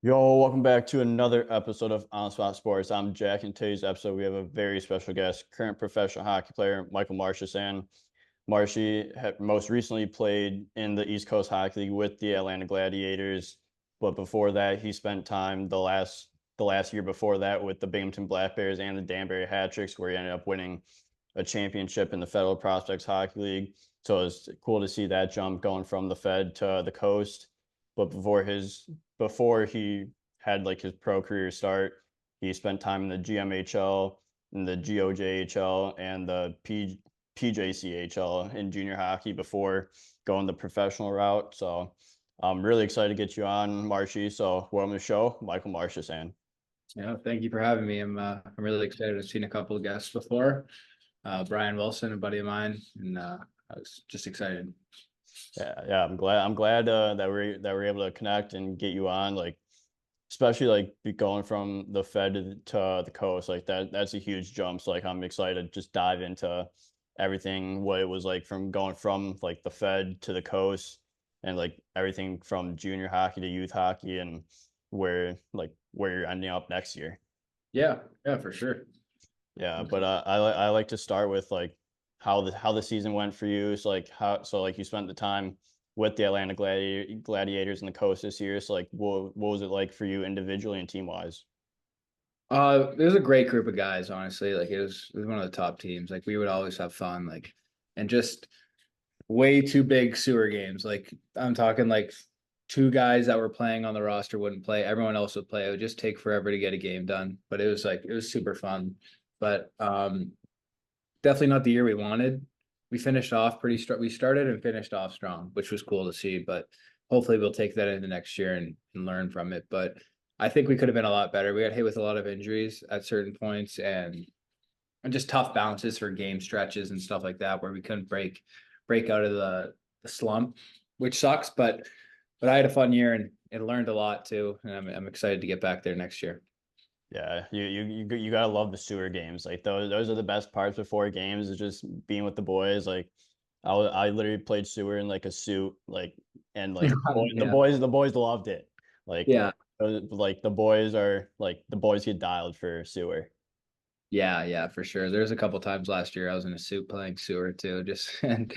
Yo, welcome back to another episode of On Spot Sports. I'm Jack. In today's episode, we have a very special guest, current professional hockey player Michael Marchesan. Marchy had most recently played in the East Coast Hockey League with the Atlanta Gladiators, but before that, he spent time the last year before that with the Burlington Black Bears and the Danbury Hat-Tricks, where he ended up winning a championship in the Federal Prospects Hockey League. So it's cool to see that jump going from the Fed to the coast. But before he had like his pro career start, he spent time in the GMHL, in the GOJHL, and the PJCHL in junior hockey before going the professional route. So I'm really excited to get you on, Marchy. So welcome to the show, Michael Marchesan. Yeah, thank you for having me. I'm really excited. I've seen a couple of guests before. Brian Wilson, a buddy of mine, and I was just excited. Yeah, I'm glad that we're able to connect and get you on. Like, especially like going from the Fed to the coast, like that's a huge jump. So like I'm excited to just dive into everything, what it was like from going from like the Fed to the coast, and like everything from junior hockey to youth hockey, and where you're ending up next year. Yeah, yeah, for sure. Yeah, but I like to start with like how the season went for you. So like you spent the time with the Atlanta Gladiators in the coast this year. So like what was it like for you individually and team wise? It was a great group of guys, honestly. Like it was one of the top teams. Like we would always have fun, like and just way too big sewer games. Like I'm talking like two guys that were playing on the roster wouldn't play. Everyone else would play. It would just take forever to get a game done. But it was super fun. But definitely not the year we wanted. We finished off pretty strong. We started and finished off strong, which was cool to see. But hopefully, we'll take that into next year and learn from it. But I think we could have been a lot better. We got hit with a lot of injuries at certain points and just tough bounces for game stretches and stuff like that, where we couldn't break out of the slump, which sucks. But I had a fun year and learned a lot too, and I'm excited to get back there next year. Yeah, you gotta love the sewer games. Like those are the best parts before games is just being with the boys. Like I literally played sewer in like a suit, like and like Yeah, the boys loved it. Like yeah. like the boys get dialed for sewer. Yeah, yeah, for sure. There's a couple times last year I was in a suit playing sewer too, just and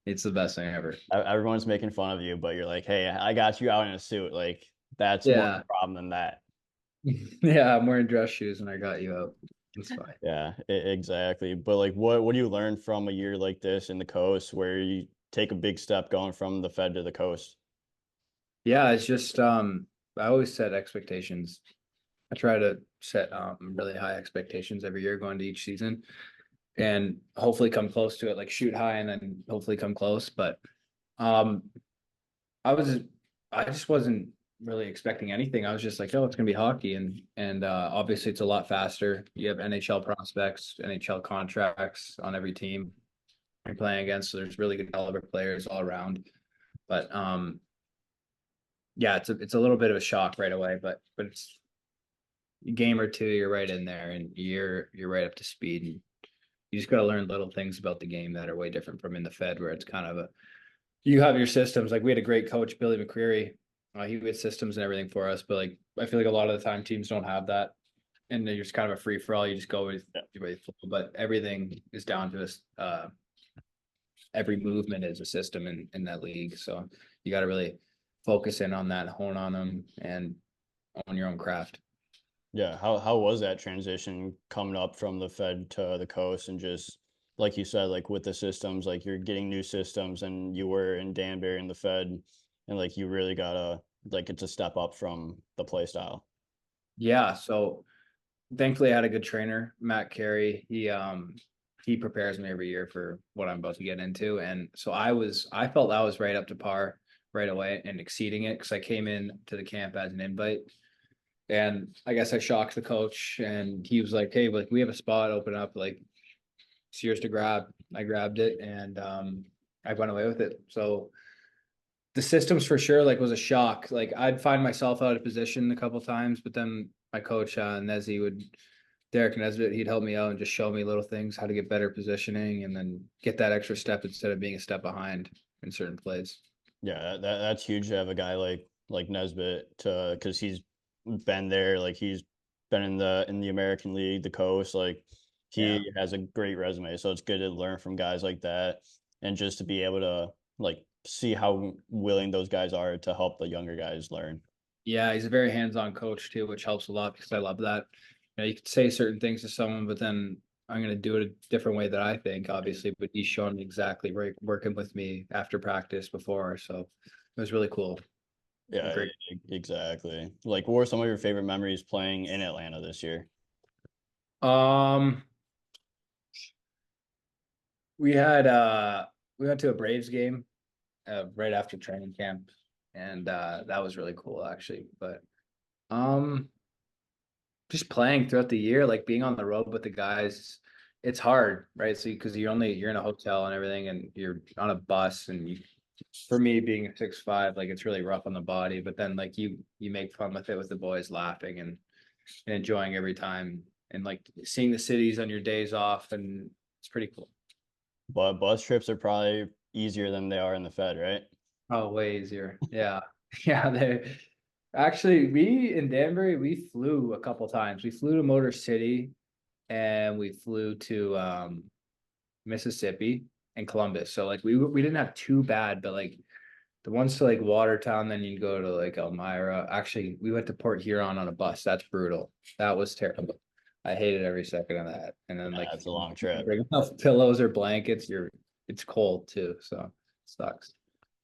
it's the best thing ever. Everyone's making fun of you, but you're like, hey, I got you out in a suit. Like that's more of Yeah. a problem than that. Yeah, I'm wearing dress shoes and I got you out. It's fine. Yeah, exactly. But like, what do you learn from a year like this in the coast, where you take a big step going from the Fed to the coast? Yeah, it's just I always set expectations. I try to set really high expectations every year going to each season and hopefully come close to it, like shoot high and then hopefully come close. But um I was I just wasn't really expecting anything. I was just like, oh, it's gonna be hockey and obviously it's a lot faster. You have NHL prospects, NHL contracts on every team you're playing against, so there's really good caliber players all around. But yeah, it's a little bit of a shock right away, but it's a game or two, you're right in there and you're right up to speed and you just gotta learn little things about the game that are way different from in the Fed where it's kind of a you have your systems. Like we had a great coach, Billy McCreary. He had systems and everything for us, but like I feel like a lot of the time teams don't have that, and they're just kind of a free for all. You just go with flow, but everything is down to us. Every movement is a system in that league, so you got to really focus in on that, hone on them, and own your own craft. Yeah, how was that transition coming up from the Fed to the coast and just like you said, like with the systems, like you're getting new systems and you were in Danbury in the Fed and like you really gotta like it's a step up from the play style. Yeah, so thankfully I had a good trainer, Matt Carey. He prepares me every year for what I'm about to get into. And so I felt I was right up to par right away and exceeding it because I came in to the camp as an invite. And I guess I shocked the coach and he was like, hey, like we have a spot open up, like it's yours to grab. I grabbed it and I went away with it. So the systems for sure like was a shock. Like I'd find myself out of position a couple times, but then my coach Nezzy would Derek Nesbitt, he'd help me out and just show me little things, how to get better positioning and then get that extra step instead of being a step behind in certain plays. Yeah, that's huge to have a guy like Nesbitt to because he's been there. Like he's been in the American League, the coast. Like Yeah. he has a great resume. So it's good to learn from guys like that and just to be able to like see how willing those guys are to help the younger guys learn. Yeah, he's a very hands-on coach too, which helps a lot because I love that. You could say certain things to someone, but then I'm gonna do it a different way that I think, obviously. But he's shown me exactly right working with me after practice before, so it was really cool. Yeah, Great. exactly. Like, what were some of your favorite memories playing in Atlanta this year? Um, we had we went to a Braves game right after training camp, and that was really cool actually. But um, just playing throughout the year, like being on the road with the guys, it's hard, right? So because you're in a hotel and everything, and you're on a bus, and for me being 6'5", like it's really rough on the body. But then like you make fun with it with the boys, laughing and enjoying every time, and like seeing the cities on your days off, and it's pretty cool. But bus trips are probably easier than they are in the Fed, right? Oh, way easier. Yeah. Yeah, they actually we in Danbury, we flew a couple times. We flew to Motor City and we flew to Mississippi and Columbus. So like we didn't have too bad, but like the ones to like Watertown, then you go to like Elmira. Actually, we went to Port Huron on a bus. That's brutal. That was terrible. I hated every second of that. And then Yeah, like it's a long you trip. bring enough pillows or blankets, it's cold too. So it sucks.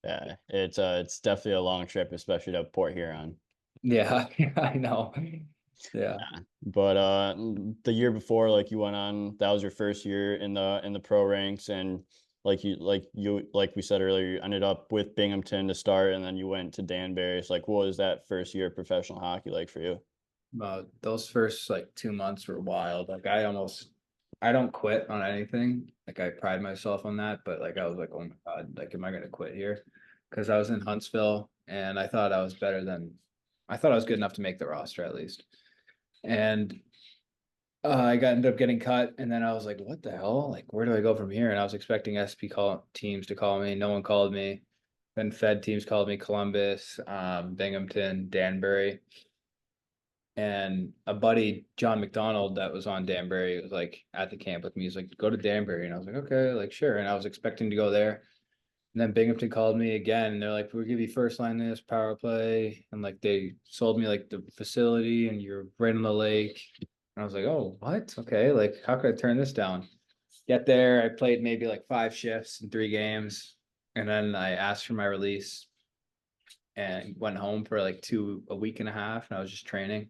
Yeah, it's definitely a long trip, especially to Port Huron. Yeah, yeah, I know. Yeah. Yeah. But the year before, like you went on, that was your first year in the pro ranks, and like we said earlier, you ended up with Binghamton to start, and then you went to Danbury. So like, what was that first year of professional hockey like for you? Those first like 2 months were wild. Like I don't quit on anything. Like I pride myself on that, but like I was like, oh my God, like am I gonna quit here? Because I was in Huntsville and I thought I was good enough to make the roster at least. And ended up getting cut, and then I was like, what the hell? Like, where do I go from here? And I was expecting teams to call me. No one called me. Then Fed teams called me, Columbus, Binghamton, Danbury. And a buddy, John McDonald, that was on Danbury, was like at the camp with me. He's like, go to Danbury. And I was like, okay, like sure. And I was expecting to go there. And then Binghamton called me again, and they're like, "We'll give you first line this power play," and like they sold me like the facility, and you're right on the lake. And I was like, "Oh, what? Okay, like how could I turn this down?" Get there, I played maybe like 5 shifts in 3 games, and then I asked for my release and went home for like a week and a half, and I was just training.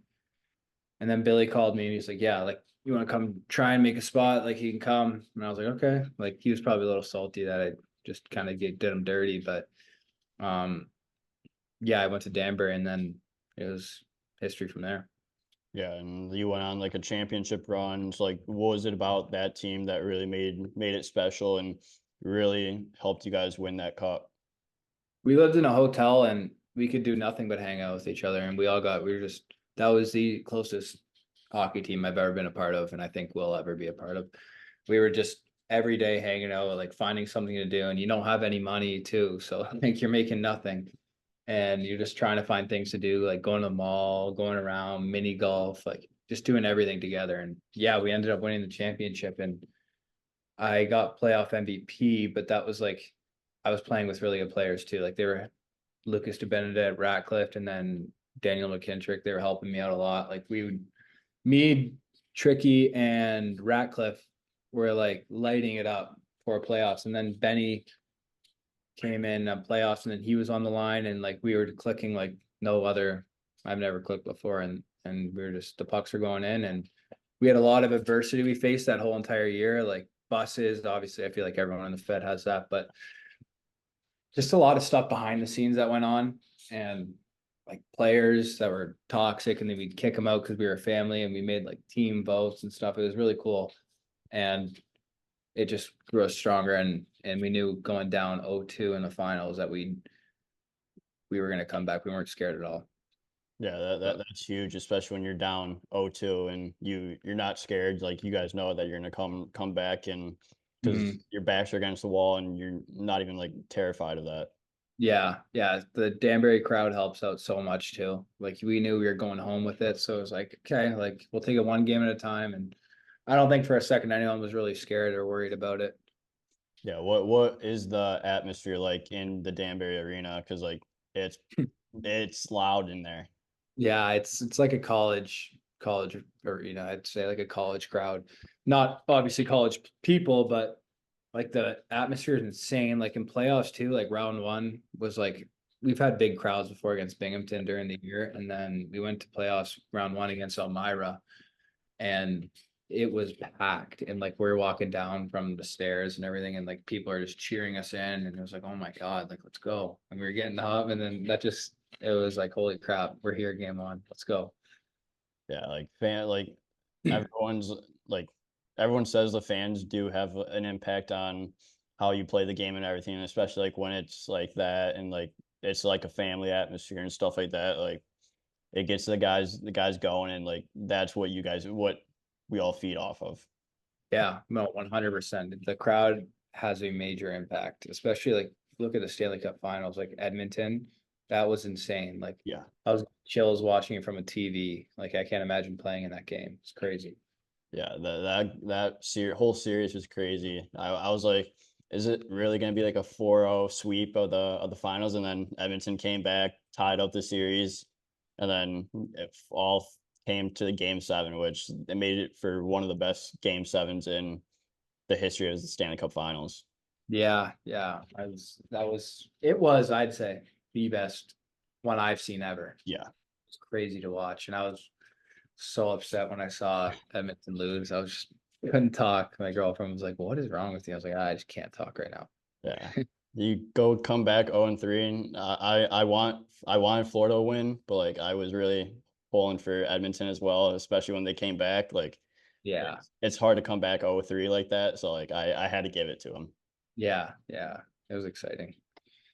And then Billy called me, and he's like, "Yeah, like you want to come try and make a spot? Like he can come." And I was like, "Okay." Like he was probably a little salty that I just kind of did him dirty, but um, yeah, I went to Danbury and then it was history from there. Yeah, and you went on like a championship run. So like, what was it about that team that really made it special and really helped you guys win that cup? We lived in a hotel and we could do nothing but hang out with each other. And that was the closest hockey team I've ever been a part of. And I think we'll ever be a part of. We were just every day hanging out, like finding something to do. And you don't have any money too. So I think you're making nothing. And you're just trying to find things to do, like going to the mall, going around, mini golf, like just doing everything together. And yeah, we ended up winning the championship and I got playoff MVP, but that was like I was playing with really good players too. Like they were Lucas DeBenedette, Ratcliffe, and then Daniel McKintrick. They were helping me out a lot. Like me, Tricky, and Ratcliffe were like lighting it up for playoffs. And then Benny came in playoffs, and then he was on the line, and like we were clicking like no other. I've never clicked before, and we were just the pucks were going in, and we had a lot of adversity we faced that whole entire year, like buses. Obviously, I feel like everyone in the Fed has that, but just a lot of stuff behind the scenes that went on, and like players that were toxic, and then we'd kick them out because we were a family, and we made like team votes and stuff. It was really cool, and it just grew us stronger, and we knew going down 0-2 in the finals that we were going to come back. We weren't scared at all. Yeah, So, that's huge, especially when you're down 0-2 and you're not scared. Like you guys know that you're gonna come back and because mhm. your backs are against the wall and you're not even like terrified of that. Yeah, yeah. The Danbury crowd helps out so much too. Like we knew we were going home with it, so it was like, okay, like we'll take it one game at a time. And I don't think for a second anyone was really scared or worried about it. Yeah, what is the atmosphere like in the Danbury arena? Because like it's it's loud in there. Yeah, it's like a college arena. I'd say like a college crowd. Not obviously college people, but like the atmosphere is insane. Like in playoffs too, like round one was like we've had big crowds before against Binghamton during the year, and then we went to playoffs round one against Elmira, and it was packed. And like we're walking down from the stairs and everything, and like people are just cheering us in, and it was like, oh my god, like let's go. And we were getting up, and then that just it was like, holy crap, we're here, game on, let's go. Yeah, like everyone's like everyone says the fans do have an impact on how you play the game and everything, and especially like when it's like that and like it's like a family atmosphere and stuff like that. Like it gets the guys going and like that's what we all feed off of. Yeah, no, 100%. The crowd has a major impact, especially like look at the Stanley Cup Finals, like Edmonton. That was insane. Like Yeah. I was chills watching it from a TV. Like I can't imagine playing in that game. It's crazy. Yeah, whole series was crazy. I was like, is it really going to be like a 4-0 sweep of the finals? And then Edmonton came back, tied up the series, and then it all came to the game seven, which they made it for one of the best game sevens in the history of the Stanley Cup Finals. Yeah, yeah. It was, I'd say, the best one I've seen ever. Yeah, It's crazy to watch. And I was so upset when I saw Edmonton lose. I was just couldn't talk. My girlfriend was like, "What is wrong with you?" I was like, "I just can't talk right now." yeah. You come back 0-3, and I wanted Florida to win, but like I was really pulling for Edmonton as well, especially when they came back. Like Yeah. it's hard to come back 0-3 like that. So like I had to give it to him. Yeah, yeah. It was exciting.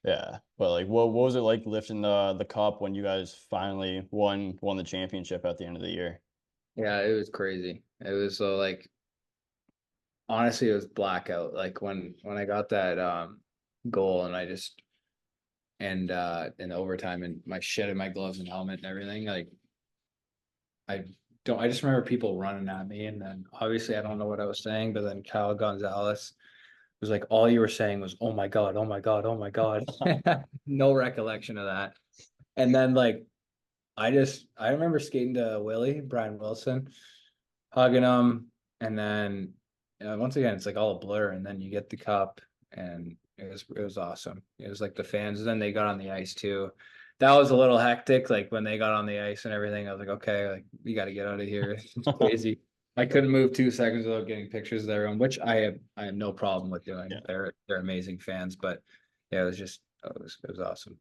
Yeah. But like what was it like lifting the cup when you guys finally won the championship at the end of the year? Yeah, it was crazy. It was so like honestly, it was blackout. Like when I got that goal and I just and in overtime and my shit in my gloves and helmet and everything, like I I just remember people running at me, and then obviously I don't know what I was saying, but then Kyle Gonzalez was like, all you were saying was, "Oh my God, oh my God, oh my God." No recollection of that. And then like I remember skating to Willie, Brian Wilson, hugging him, and then once again it's like all a blur, and then you get the cup, and it was awesome. It was like the fans, and then they got on the ice too. That was a little hectic, like when they got on the ice and everything. I was like, okay, like we got to get out of here. It's crazy. I couldn't move 2 seconds without getting pictures of everyone, which I have no problem with doing. Yeah. They're amazing fans, but yeah, it was just it was awesome.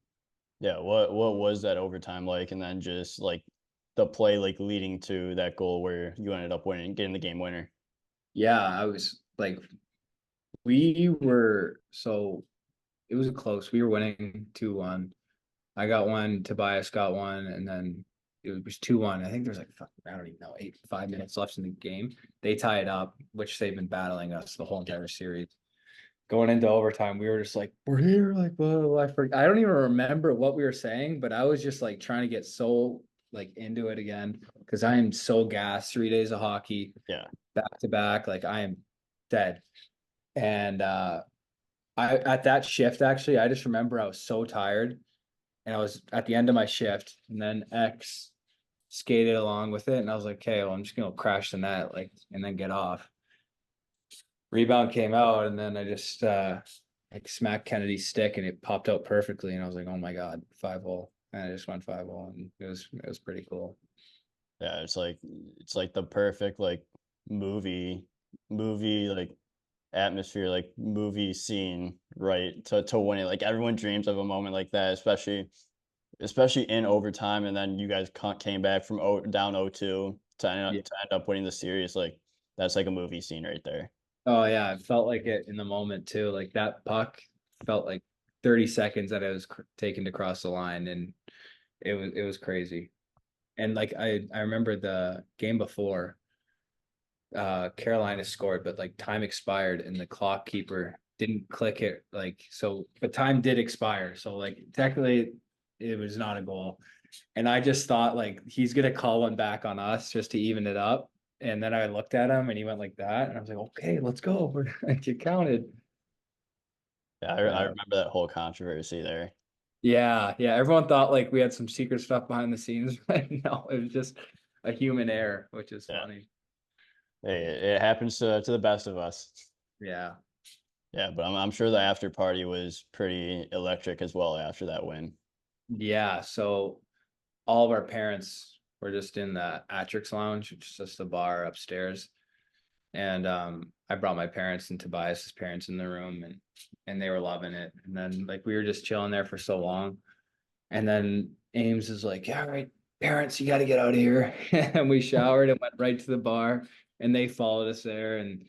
Yeah. What was that overtime like? And then just like the play like leading to that goal where you ended up winning, getting the game winner. Yeah, I was like, we were so it was close. We were winning 2-1. I got one, Tobias got one, and then it was 2-1. I think there's like I don't even know, 5 minutes left in the game. They tie it up, which they've been battling us the whole entire series. Going into overtime, we were just like, we're here, like, whoa, I don't even remember what we were saying, but I was just like trying to get so like into it again because I am so gassed. 3 days of hockey, Yeah. back to back, like I am dead. And I at that shift actually, I just remember I was so tired and I was at the end of my shift, and then X skated along with it, and I was like, okay, well, I'm just gonna crash the net, like, and then get off. Rebound came out, and then I just like smacked Kennedy's stick, and it popped out perfectly, and I was like, oh my god, 5-hole, and I just went 5-hole, and it was pretty cool. Yeah. It's like the perfect like movie movie like atmosphere, like movie scene, right? To win it. Like everyone dreams of a moment like that, especially in overtime, and then you guys came back from down 0-2 Yeah. to end up winning the series. Like that's like a movie scene right there. Oh yeah, it felt like it in the moment too. Like that puck felt like 30 seconds that it was taken to cross the line, and it was crazy. And like I remember the game before, Carolina scored, but like time expired, and the clock keeper didn't click it, like, so the time did expire. So like technically it was not a goal. And I just thought like he's gonna call one back on us just to even it up. And then I looked at him and he went like that. And I was like, okay, let's go. We're like it counted. Yeah, I Yeah. remember that whole controversy there. Yeah. Yeah. Everyone thought like we had some secret stuff behind the scenes, but no, it was just a human error, which is Yeah. funny. Hey, it happens to the best of us. Yeah. Yeah, but I'm sure the after party was pretty electric as well after that win. Yeah. So all of our parents were just in the Atrix Lounge, which is just a bar upstairs. And I brought my parents and Tobias's parents in the room, and they were loving it. And then like we were just chilling there for so long. And then Ames is like, yeah, all right, parents, you got to get out of here. And we showered and went right to the bar, and they followed us there. And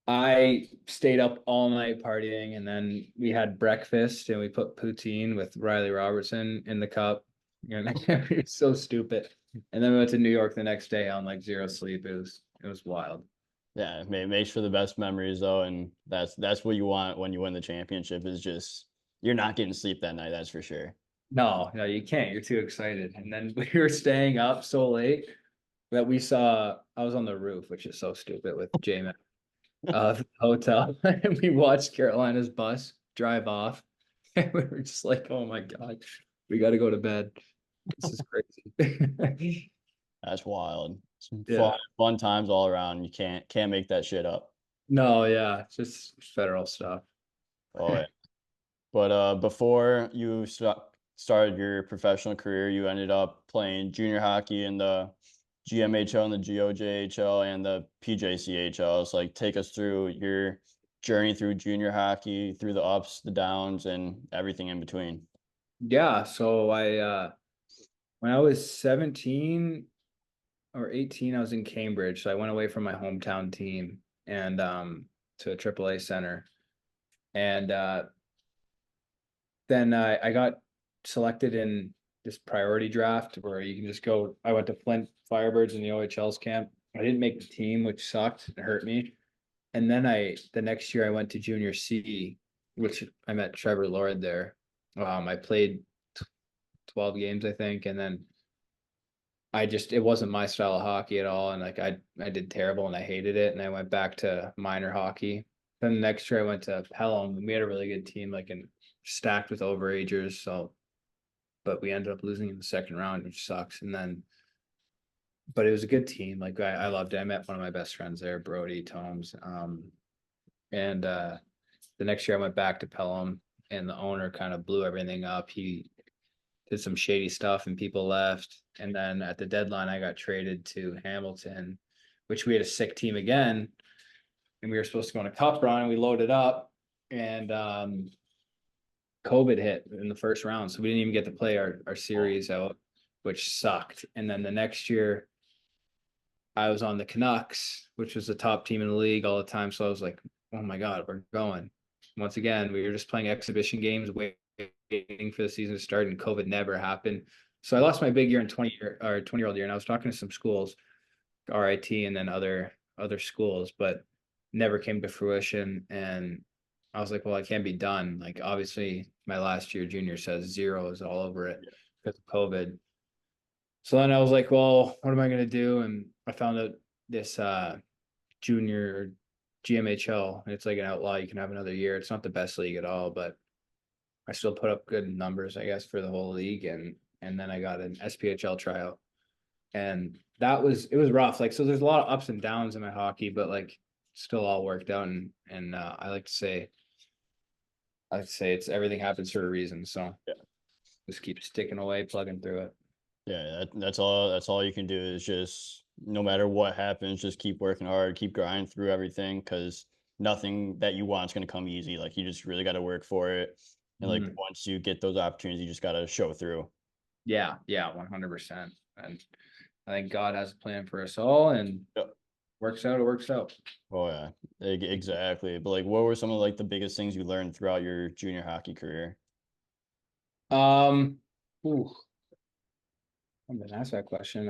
I stayed up all night partying, and then we had breakfast and we put poutine with Riley Robertson in the cup. And it was so stupid. And then we went to New York the next day on like zero sleep. It was wild. Yeah, it makes for the best memories though, and that's what you want when you win the championship is just you're not getting sleep that night, that's for sure. No, no, you can't. You're too excited. And then we were staying up so late that I was on the roof, which is so stupid with Jamin of the hotel. And we watched Carolina's bus drive off. And we were just like, oh my God, we got to go to bed. This is crazy. That's wild. Yeah. Fun times all around. You can't make that shit up. No, yeah, it's just federal stuff. Oh yeah. But before you started your professional career, you ended up playing junior hockey in the GMHL and the GOJHL and the PJCHL. So like take us through your journey through junior hockey, through the ups, the downs, and everything in between. Yeah, so I when I was 17 or 18, I was in Cambridge. So I went away from my hometown team and to a AAA center. And then I got selected in this priority draft where you can just go. I went to Flint Firebirds in the OHL's camp. I didn't make the team, which sucked. It hurt me. And then the next year I went to junior C, which I met Trevor Lord there. I played 12 games, I think, and then it wasn't my style of hockey at all. And like I did terrible and I hated it. And I went back to minor hockey. Then the next year I went to Pelham and we had a really good team, like and stacked with overagers. So but we ended up losing in the second round, which sucks. And then but it was a good team. Like I loved it. I met one of my best friends there, Brody Tomes. And the next year I went back to Pelham and the owner kind of blew everything up. He did some shady stuff and people left. And then at the deadline, I got traded to Hamilton, which we had a sick team again. And we were supposed to go on a cup run and we loaded up and COVID hit in the first round. So we didn't even get to play our series out, which sucked. And then the next year I was on the Canucks, which was the top team in the league all the time. So I was like, oh my God, we're going. Once again, we were just playing exhibition games, waiting for the season to start, and COVID never happened. So I lost my big year in 20-year-old year, and I was talking to some schools, RIT, and then other schools, but never came to fruition. And I was like, well, I can't be done. Like obviously, my last year junior says zeros all over it because of COVID. So then I was like, well, what am I gonna do? And I found out this junior GMHL. It's like an outlaw. You can have another year. It's not the best league at all, but I still put up good numbers, I guess, for the whole league. And then I got an SPHL tryout. And it was rough. Like so there's a lot of ups and downs in my hockey, but like still all worked out and I like to say it's everything happens for a reason. So Yeah. just keep sticking away, plugging through it. Yeah, that's all you can do is just no matter what happens, just keep working hard, keep grinding through everything because nothing that you want is going to come easy. Like you just really got to work for it. And like Mhm. once you get those opportunities, you just got to show through. Yeah, yeah, 100%. And I think God has a plan for us all and Yep. works out, it works out. Oh yeah, exactly. But like, what were some of like the biggest things you learned throughout your junior hockey career? Um, ooh, I'm gonna ask that question.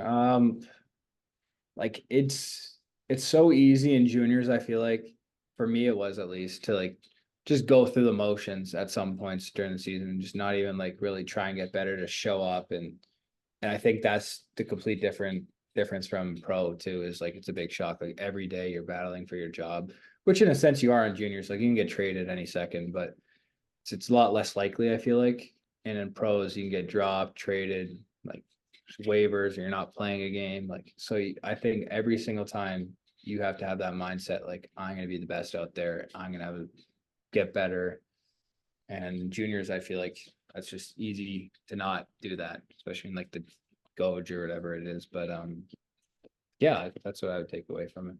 Like it's so easy in juniors, I feel like for me, it was at least to like just go through the motions at some points during the season and just not even like really try and get better, to show up. And I think that's the complete difference from pro too, is like it's a big shock. Like every day you're battling for your job, which in a sense you are in juniors. Like you can get traded any second, but it's a lot less likely, I feel like. And in pros, you can get dropped, traded, like waivers, or you're not playing a game. Like, so I think every single time you have to have that mindset, like, I'm going to be the best out there. I'm going to get better. And juniors, I feel like that's just easy to not do that, especially in like the Goj or whatever it is. But yeah, that's what I would take away from it.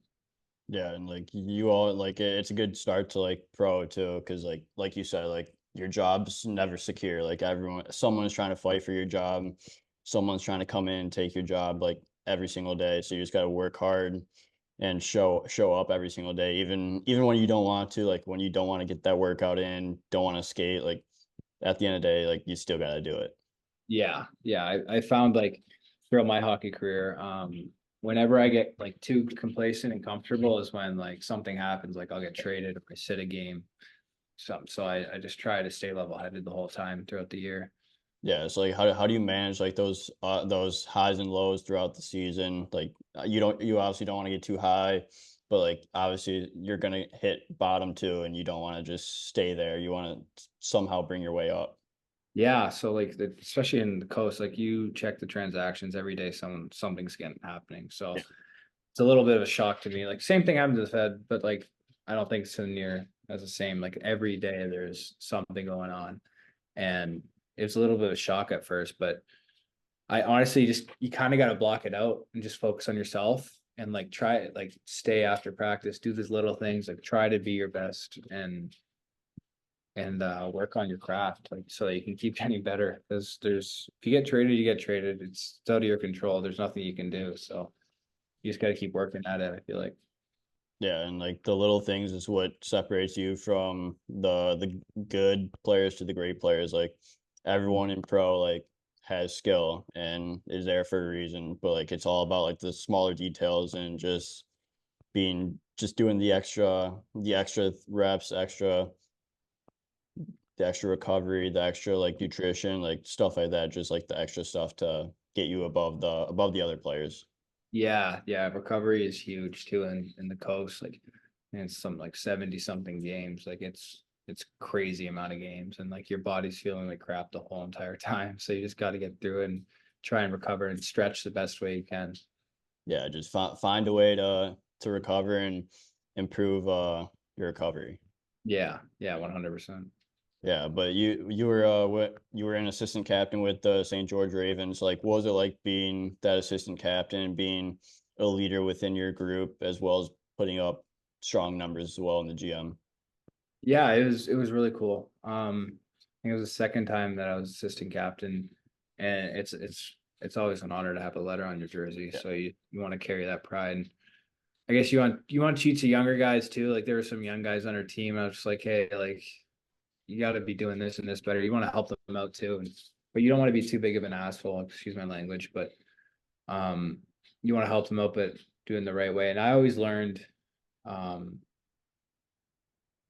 Yeah, and like you all like it's a good start to like pro too, because like you said, like your job's never secure. Like someone's trying to fight for your job, someone's trying to come in and take your job like every single day. So you just got to work hard and show up every single day, even when you don't want to, like when you don't want to get that workout in, don't want to skate. Like at the end of the day, like you still got to do it. Yeah, yeah. I found like throughout my hockey career, whenever I get like too complacent and comfortable is when like something happens, like I'll get traded if I sit a game. So I just try to stay level headed the whole time throughout the year. Yeah, it's like how do you manage like those highs and lows throughout the season? Like you obviously don't want to get too high, but like obviously you're gonna hit bottom too, and you don't want to just stay there. You want to somehow bring your way up. Yeah, so like especially in the coast, like you check the transactions every day, something's getting happening. So Yeah. it's a little bit of a shock to me. Like same thing happened to the Fed, but like I don't think it's so near as the same. Like every day there's something going on. And it was a little bit of a shock at first, but I honestly just you kind of got to block it out and just focus on yourself and like try it, like stay after practice, do these little things, like try to be your best and work on your craft, like so that you can keep getting better. Because there's if you get traded, you get traded. It's out of your control. There's nothing you can do. So you just got to keep working at it, I feel like. Yeah, and like the little things is what separates you from the good players to the great players. Like everyone in pro like has skill and is there for a reason, but like it's all about like the smaller details and just doing the extra reps, the extra recovery, the extra like nutrition, like stuff like that, just like the extra stuff to get you above the other players. Yeah, yeah. Recovery is huge too in the coast. Like and it's some like 70 something games. Like it's crazy amount of games and like your body's feeling like crap the whole entire time. So you just got to get through it and try and recover and stretch the best way you can. Yeah, just find a way to recover and improve your recovery. Yeah, yeah, 100%. Yeah, but you were an assistant captain with the St. George Ravens. Like, what was it like being that assistant captain and being a leader within your group as well as putting up strong numbers as well in the GM? Yeah, it was really cool. I think it was the second time that I was assistant captain, and it's always an honor to have a letter on your jersey. Yeah, So you want to carry that pride. And I guess you want to teach the younger guys too. Like there were some young guys on our team. I was just like, hey, like you got to be doing this and this better. You want to help them out too, but you don't want to be too big of an asshole. Excuse my language, but um, you want to help them out, but doing the right way. And I always learned um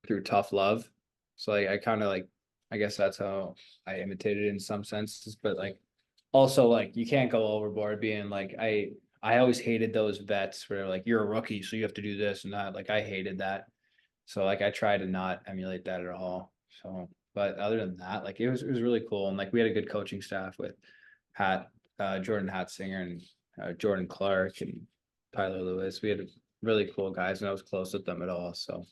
through tough love. So like I kind of like I guess that's how I imitated it in some senses, but like also like you can't go overboard being like I always hated those vets where like you're a rookie, so you have to do this and that. Like I hated that. So like I try to not emulate that at all. So but other than that, like it was really cool. And like we had a good coaching staff with Hat Jordan Hatzinger and Jordan Clark and Tyler Lewis. We had really cool guys and I was close with them at all. So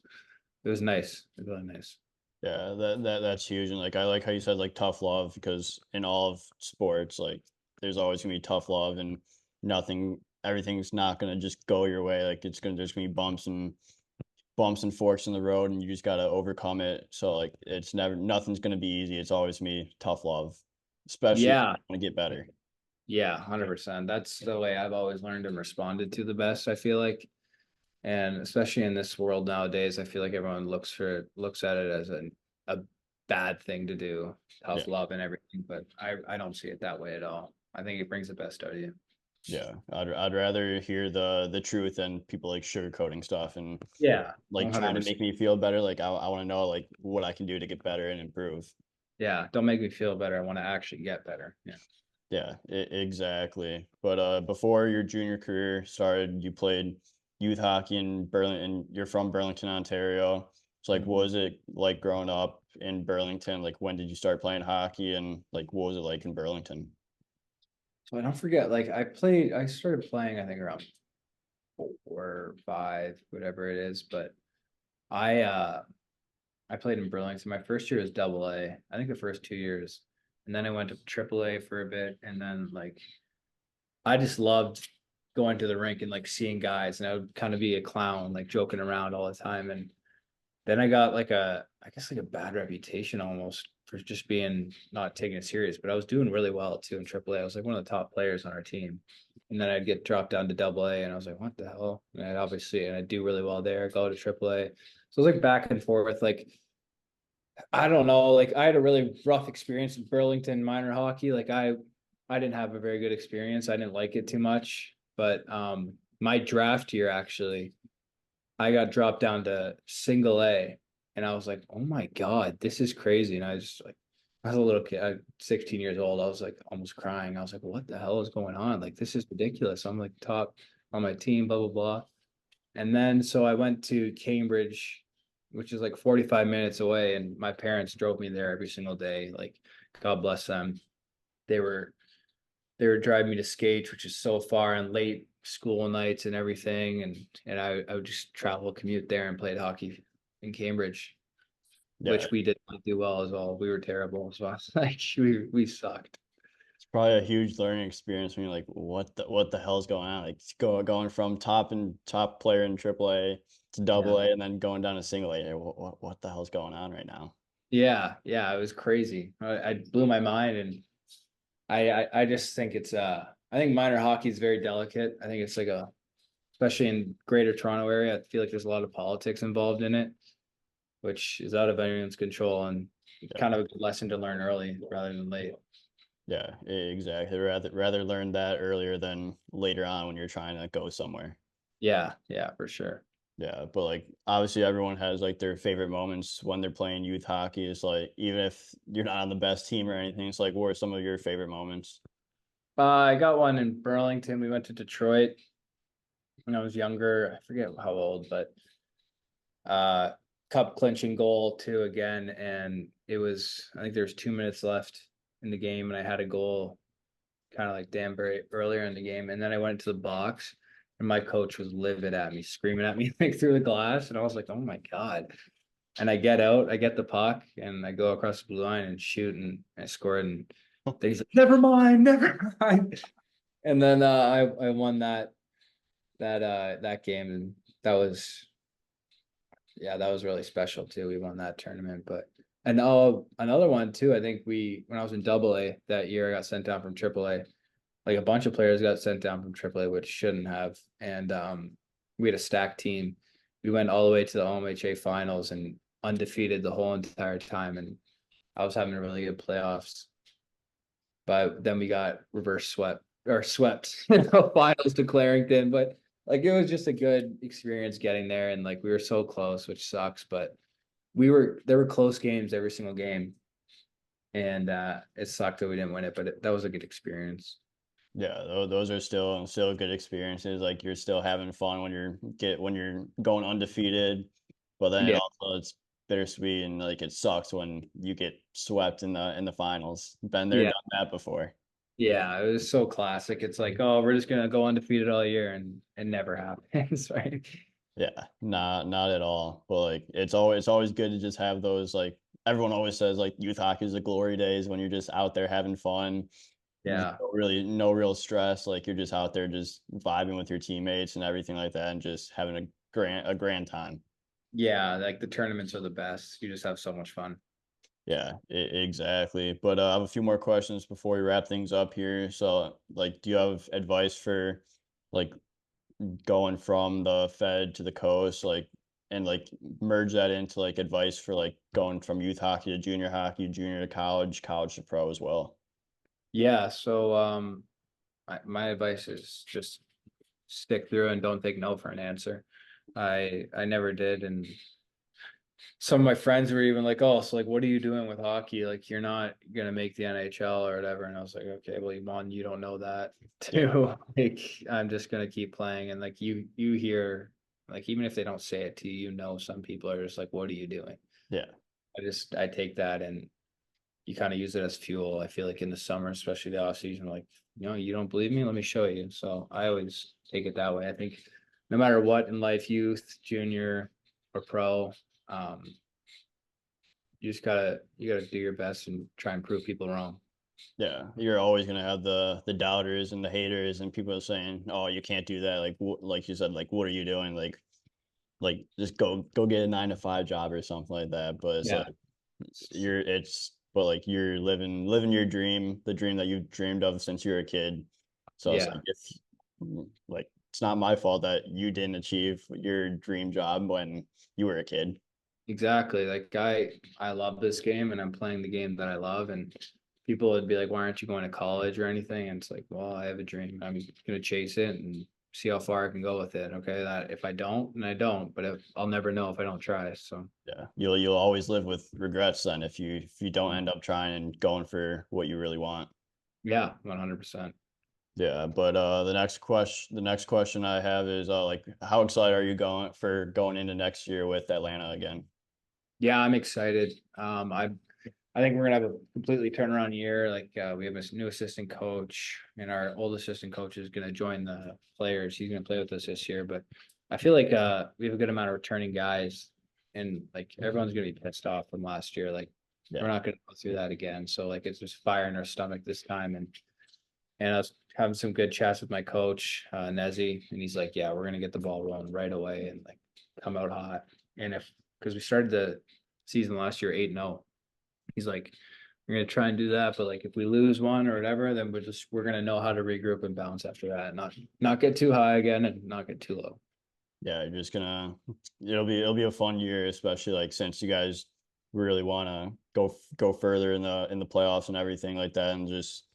it was nice. It was really nice. yeah, that's huge. And like I like how you said like tough love because in all of sports, like there's always gonna be tough love and everything's not gonna just go your way. Like there's gonna be bumps and forks in the road and you just got to overcome it. So like nothing's going to be easy. It's always me tough love, especially if Yeah. you want to get better. Yeah, 100%. That's the way I've always learned and responded to the best, I feel like. And especially in this world nowadays, I feel like everyone looks at it as a bad thing to do, Yeah. tough love and everything, but I don't see it that way at all. I think it brings the best out of you. Yeah, I'd rather hear the truth than people like sugarcoating stuff and Yeah, like trying to 100%. make me feel better. Like I want to know like what I can do to get better and improve. Yeah, don't make me feel better. I want to actually get better. Yeah. Yeah, exactly. But before your junior career started, you played youth hockey in Burlington. You're from Burlington, Ontario. So like, what Mhm. was it like growing up in Burlington? Like, when did you start playing hockey, and like, what was it like in Burlington? So I don't forget, like I started playing, I think around 4 or 5, whatever it is. But I uh I played in Burlington. My first year was double A. I think the first 2 years. And then I went to triple A for a bit. And then like I just loved going to the rink and like seeing guys, and I would kind of be a clown, like joking around all the time. And then I got like I guess like a bad reputation almost for just being not taking it serious. But I was doing really well too in triple A. I was like one of the top players on our team. And then I'd get dropped down to double A, and I was like, what the hell? And I'd do really well there, go to triple A. So it was like back and forth. Like I don't know. Like I had a really rough experience with Burlington minor hockey. Like I didn't have a very good experience. I didn't like it too much. But my draft year actually, I got dropped down to single A, and I was like, oh my God, this is crazy. And I was like, I was a little kid, 16 years old. I was like almost crying. I was like, what the hell is going on? Like this is ridiculous. I'm like top on my team, blah blah blah. And then so I went to Cambridge, which is like 45 minutes away, and my parents drove me there every single day. Like, God bless them. They were they were driving me to Skate, which is so far, and late school nights and everything. And I would just travel, commute there, and played hockey in Cambridge, Yeah, which we did not do well as well. We were terrible as well. Like we sucked. it's probably a huge learning experience when you're like, what the hell's going on? Like going from top player in AAA to Yeah. double A and then going down to single A. What the hell's going on right now? Yeah, it was crazy. I blew my mind, and I just think it's I think minor hockey is very delicate. I think it's like especially in Greater Toronto area, I feel like there's a lot of politics involved in it, which is out of anyone's control, and Yeah, kind of a good lesson to learn early rather than late. yeah, exactly. Rather learn that earlier than later on when you're trying to go somewhere. Yeah, for sure. Yeah, but like obviously everyone has like their favorite moments when they're playing youth hockey. It's like even if you're not on the best team or anything, it's like what are some of your favorite moments? I got one in Burlington. We went to Detroit when I was younger. I forget how old, but uh cup clinching goal too again. And it was, I think there was 2 minutes left in the game, and I had a goal kind of like Danbury earlier in the game. And then I went to the box, and my coach was livid at me, screaming at me like through the glass. And I was like, oh my God. And I get out, I get the puck, and I go across the blue line and shoot, and I scored. And then he's like, never mind, never mind. And then I won that game. And that was, yeah, that was really special too. We won that tournament. But and another one too, I think when I was in double A that year, I got sent down from triple A. Like a bunch of players got sent down from AAA, which shouldn't have. And we had a stacked team. We went all the way to the OMHA finals and undefeated the whole entire time. And I was having a really good playoffs. But then we got reverse swept in the finals to Clarington. But like it was just a good experience getting there. And like we were so close, which sucks. But there were close games every single game. And it sucked that we didn't win it, but that was a good experience. Yeah, those are still good experiences. Like you're still having fun when you're going undefeated, but then it Yeah. also it's bittersweet and like it sucks when you get swept in the finals. Been there, Yeah. done that before. Yeah, it was so classic. It's like, oh, we're just gonna go undefeated all year, and it never happens, right? Yeah, not at all. But like it's always good to just have those like everyone always says like youth hockey is the glory days when you're just out there having fun. Yeah. No real stress. Like you're just out there just vibing with your teammates and everything like that and just having a grand time. Yeah, like the tournaments are the best. You just have so much fun. Yeah, exactly. But I have a few more questions before we wrap things up here. So, like, do you have advice for like going from the Fed to the coast, like, and like merge that into like advice for like going from youth hockey to junior hockey, junior to college, college to pro as well? Yeah, so my advice is just stick through and don't take no for an answer. I never did, and some of my friends were even like, "Oh, so like, what are you doing with hockey? Like, you're not gonna make the NHL or whatever." And I was like, "Okay, well, one, you don't know that. Yeah. Two, like, I'm just gonna keep playing." And like, you hear, like, even if they don't say it to you, you know, some people are just like, "What are you doing?" Yeah. I take that and you kind of use it as fuel. I feel like in the summer, especially the off season, like, you don't believe me? Let me show you. So I always take it that way. I think no matter what in life, youth, junior, or pro, um, you gotta do your best and try and prove people wrong. Yeah, you're always gonna have the doubters and the haters and people saying, "Oh, you can't do that." Like, like you said, like, what are you doing? Like just go get a 9 to 5 job or something like that. But it's Yeah. like but like you're living your dream, the dream that you've dreamed of since you were a kid. So it's Yeah, like if like it's not my fault that you didn't achieve your dream job when you were a kid. exactly. Like I love this game and I'm playing the game that I love. And people would be like, why aren't you going to college or anything? And it's like, well, I have a dream. I'm gonna chase it and see how far I can go with it. Okay. That if I don't, then I don't, but I'll never know if I don't try. So Yeah, you'll always live with regrets then if you don't end up trying and going for what you really want. yeah, 100%. Yeah, but the next question I have is like how excited are you going into next year with Atlanta again? Yeah, I'm excited. I think we're gonna have a completely turnaround year. Like we have a new assistant coach, and our old assistant coach is gonna join the players. He's gonna play with us this year, but I feel like we have a good amount of returning guys, and like everyone's gonna be pissed off from last year. Like we're Yeah. not gonna go through that again. So like it's just fire in our stomach this time, and I was having some good chats with my coach, Nezzy, and he's like, "Yeah, we're gonna get the ball rolling right away and like come out hot." And if because we started the season last year 8-0, he's like, "We're gonna try and do that, but like if we lose one or whatever, then we're gonna know how to regroup and bounce after that, not get too high again and not get too low." Yeah, you're just gonna it'll be a fun year, especially like since you guys really want to go further in the playoffs and everything like that, and just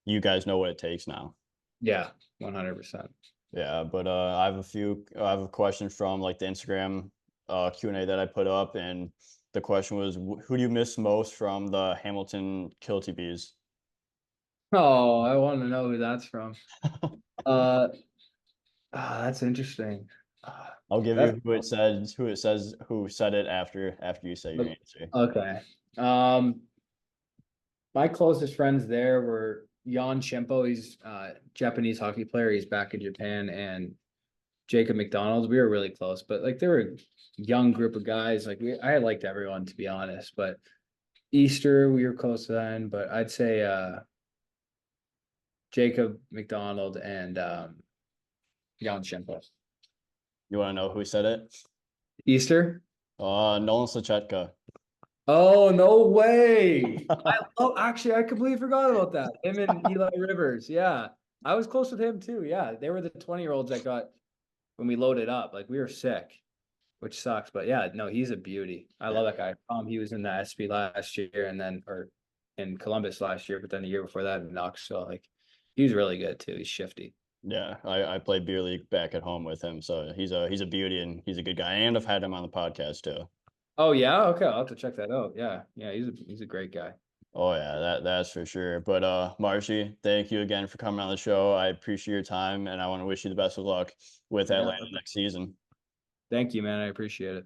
you guys know what it takes now. Yeah, 100%. Yeah, but I have a question from like the Instagram Q&A that I put up, and the question was, who do you miss most from the Hamilton Kilty Bees? Oh, I want to know who that's from. Uh, that's interesting. Uh, I'll give that's you who said it after you say your answer. okay. Um, My closest friends there were Jan Shimpo. He's a Japanese hockey player. He's back in Japan, and Jacob McDonald. We were really close, but like they were a young group of guys. Like I liked everyone to be honest. But Easter, we were close to then. But I'd say Jacob McDonald and Jan Shimpo. You want to know who said it? Easter. Nolan Sachetka. Oh no way! Actually, I completely forgot about that. Him and Eli Rivers. Yeah, I was close with him too. Yeah, they were the 20-year-olds that got when we loaded up. Like we were sick, which sucks. But yeah, no, he's a beauty. I Yeah, love that guy. He was in the SB last year, and then or in Columbus last year, but then the year before that in Knoxville. Like he was really good too. He's shifty. yeah. I played beer league back at home with him, so he's a beauty and he's a good guy. And I've had him on the podcast too. Oh yeah, okay, I'll have to check that out. Yeah, yeah, he's a great guy. Oh yeah, that's for sure. But Marcy, thank you again for coming on the show. I appreciate your time, and I want to wish you the best of luck with Yeah, Atlanta next season. thank you, man. I appreciate it.